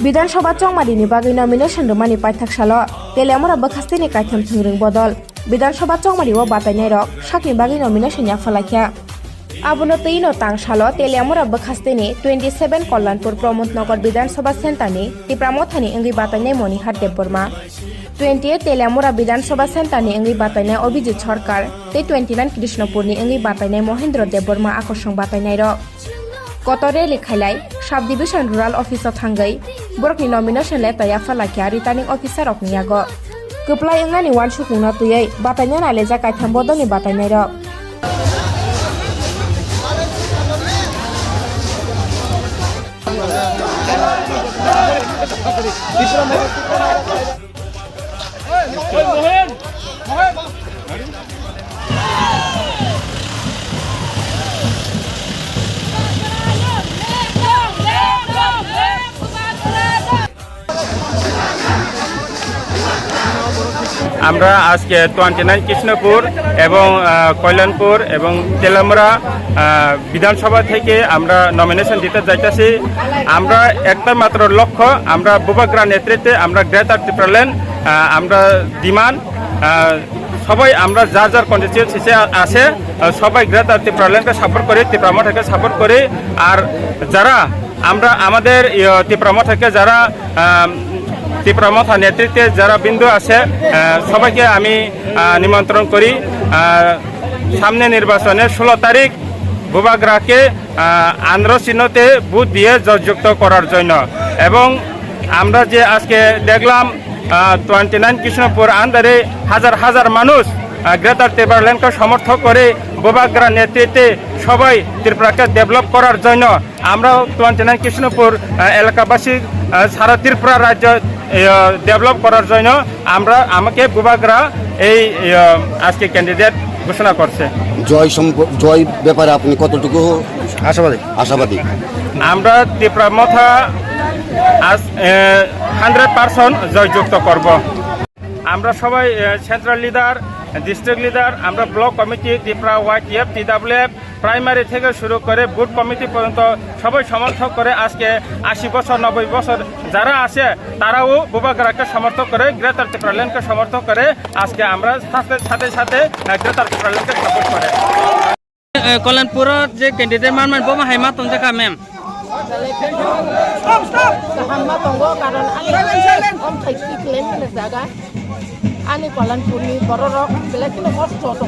বিধানসভা চংমারিনি বাগै নমিনেশন রুমানি পাইথাকসালো তেলেমরা বখাস্তিনি কাইথাम थुंग्रिं बदल বিধানসভা চংমারিও বাতাইনাই রক সাকনি বাগै নমিনেশন याफालाख्या আবুনো তৈনো তাংসালো তেলেমরা বখাস্তিনি 27 কল্যাণপুর প্রমোদনগর বিধানসভা সেন্টারনি টিপ্রামথানি ইংগি বাতাইনাই মনিহার দেববর্মা 28 তেলেমরা বিধানসভা সেন্টারনি ইংগি বাতাইনাই অভিজিৎ সরকার তে 29 কৃষ্ণপুরনি ইংগি বাতাইনাই মহেন্দ্র দেববর্মা আকর্ষণ বাতাইনাই রক গত রেলি খাইলাই সাব ডিভিশন রুরাल अफिसाव थांगै बरकनि नमिनेशन लेटर याफालाख्या रिटार्निं अफिसार रकनि यागो गोप्लाय इंगानि वान सुकुंना तुयै बातायना नालेजा काइथाम बदलनि बातायनाय रक আমরা আজকে 29 কৃষ্ণপুর এবং কল্যাণপুর এবং তেলেমরা বিধানসভা থেকে আমরা নমিনেশন দিতে যাইতেছি। আমরা একটা মাত্র লক্ষ্য, আমরা বুবাগ্রা নেতৃত্বে আমরা গ্রেটার ত্রিপুরাল্যান্ড আমরা ডিমান্ড সবাই আমরা যার যার কনস্টিটিউয়েন্সি আছে সবাই গ্রেটার ত্রিপুরাল্যান্ডকে সাপোর্ট করি, ত্রিপুরামথাকে সাপোর্ট করি। আর যারা আমরা আমাদের ত্রিপুরামথাকে যারা ত্রিপুরামথা নেতৃত্বে যারা বিন্দু আছে সবাইকে আমি নিমন্ত্রণ করি সামনে নির্বাচনে 16 তারিখ বুবাগ্রাকে আন্ধ্র চিহ্নতে বুথ দিয়ে জয়যুক্ত করার জন্য। এবং আমরা যে আজকে দেখলাম 29 কৃষ্ণপুর আন্ডারে হাজার হাজার মানুষ গ্রেটার ত্রিপুরাল্যান্ডকে সমর্থন করে বুবাগ্রা নেতৃত্বে সবাই ত্রিপুরাকে ডেভেলপ করার জন্য আমরা 29 কৃষ্ণপুর এলাকাবাসী সারা ত্রিপুরা রাজ্য ডেভেলপ করার জন্য আমাকে বুবাগ্রা এই আজকে ক্যান্ডিডেট ঘোষণা করছে। জয় ব্যাপারে আপনি কতটুকু আশাবাদী? আমরা ত্রিপুরামথা 100% জয়যুক্ত করব। আমরা সবাই সেন্ট্রাল লিডার, ডিস্ট্রিক্ট লিডার, আমরা block committee, Tripura YTF, TWF primary থেকে শুরু করে বুথ কমিটি পর্যন্ত সবাই সমর্থন করে আজকে 80 বছর 90 বছর যারা আছে তারাও বুবাগ্রাকে সমর্থন করে, গ্রেটার ত্রিপুরাল্যান্ডকে সমর্থন করে। আজকে আমরা সাথে সাথে গ্রেটার ত্রিপুরাল্যান্ডকে সাপোর্ট করে। কল্যাণপুরত যে ক্যান্ডিডেট মান বমা হাইমা তঞ্জাকা মেম ani Kolampurni bororok belakino kosto to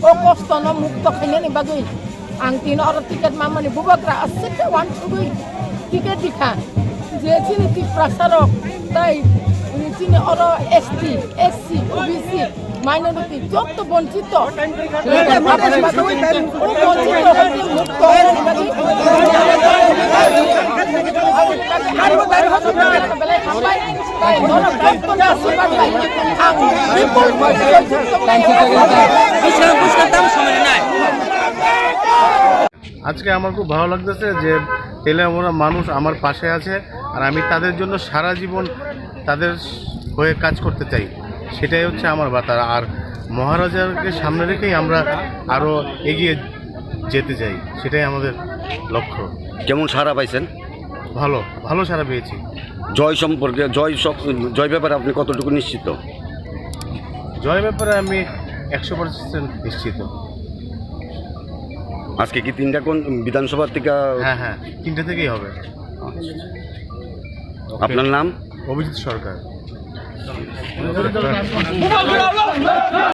o kosto no mukto khainani bagui ang tino or tiket mamani bubagra asite wan sugui tiket dikha je chini ti prasarok tai chini or ST SC OBC minority jotto bonchito আজকে আমার খুব ভালো লাগতেছে যে তেলেমরা মানুষ আমার পাশে আছে আর আমি তাদের জন্য সারা জীবন তাদের হয়ে কাজ করতে চাই, সেটাই হচ্ছে আমার বার্তা। আর মহারাজাকে সামনে রেখেই আমরা আরও এগিয়ে যেতে চাই, সেটাই আমাদের লক্ষ্য। কেমন সাড়া পাইছেন? ভালো সাড়া পেয়েছি। জয় সম্পর্কে জয় ব্যাপারে আপনি কতটুকু নিশ্চিত? জয় ব্যাপারে আমি 100% নিশ্চিত। আজকে কি 3টা কোন বিধানসভা থেকে? হ্যাঁ 3টে থেকেই হবে। আপনার নাম? অভিজিৎ সরকার।